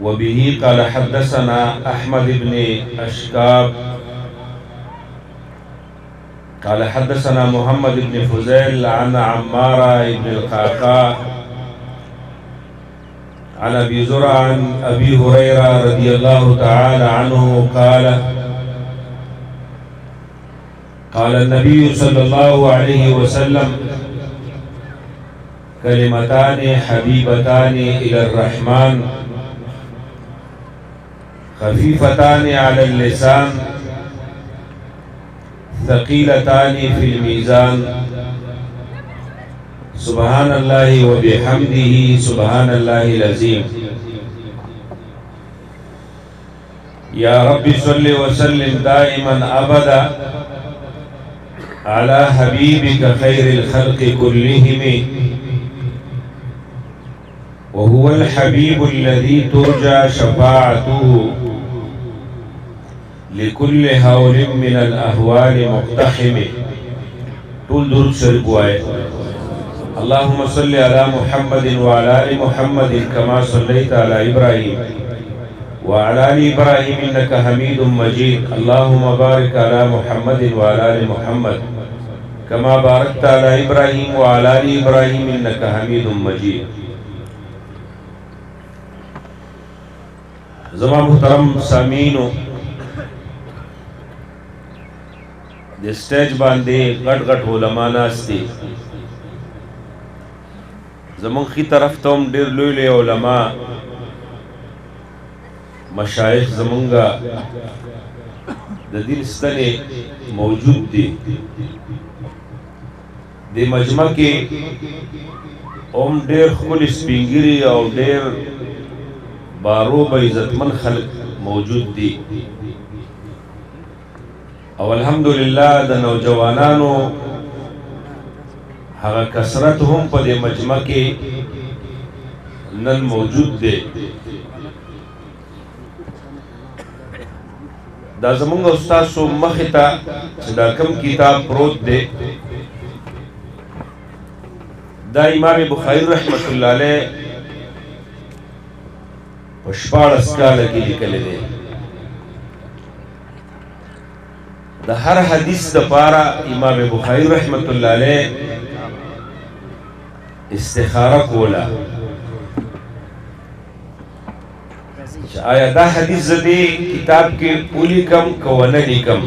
वबिही क़ाल हद्दसना अहमद इब्न अशकाब क़ाल हद्दसना मुहम्मद इब्न फ़ुज़ैल अन अम्मारा इब्न अल-क़अक़ा अन अबी ज़ुरअ अन अबी हुरैरा रज़ियल्लाहु तआला अन्हु क़ाल क़ाल नबी सल्लल्लाहु अलैहि वसल्लम कलिमतानि हबीबतानि इलर रहमान खफीफतानि अलल लिसान थक़ीलतानि फिल मीज़ान सुब्हानल्लाहि व बिहम्दिही सुब्हानल्लाहिल अज़ीम। या रब्बि सल्लि व सल्लिम दाइमन अबदा अला हबीबिका खैरिल खल्क़ि कुल्लिहिम व हुवल हबीबुल्लज़ी तुरजा शफ़ाअतुहु लिकुल्लि हौलिन मिनल अहवालि मुक़्तहिम। टूल दुरूद शरीफ वाए। अल्लाहुम्मा सल्लि अला मुहम्मदिन व अला आलि मुहम्मदिन कमा सल्लैता अला इब्राहीम व अला आलि इब्राहीम इन्नका हमीदुम मजीद। अल्लाहुम्मा बारिक अला मुहम्मदिन व अला आलि मुहम्मद कमा बारकता अला इब्राहीम व अला आलि इब्राहीम इन्नका हमीदुम मजीद। ज़मा मुहतरम सामीनो, द स्टेज बांधे गट गट उलमा नास्ती ज़मन की तरफ तो हम डेर लुई उलमा मशाइख ज़मंगा द दिन स्तने मौजूद दी दे मजमा के ओम डेर खुल स्पिंगिरी और डेर बारो बेइज्जतमन खल्क मौजूद दी। और अल्हम्दुलिल्लाह द नौजवानानो हगा कसरत हम पदे मजमा के नन मौजूद दे। दा ज़मंगा उस्ताद सो मखिता दा कम किताब प्रोत दे दा इमाम बुखारी रहमतुल्लाह अलैह पशपाड़स काल की लिखल दे। द हर हदीस द पारा इमाम बुखारी रहमतुल्लाह अलैह इस्तिखारा कोला आया दा हदीस दे किताब के उली कम कवनली कम।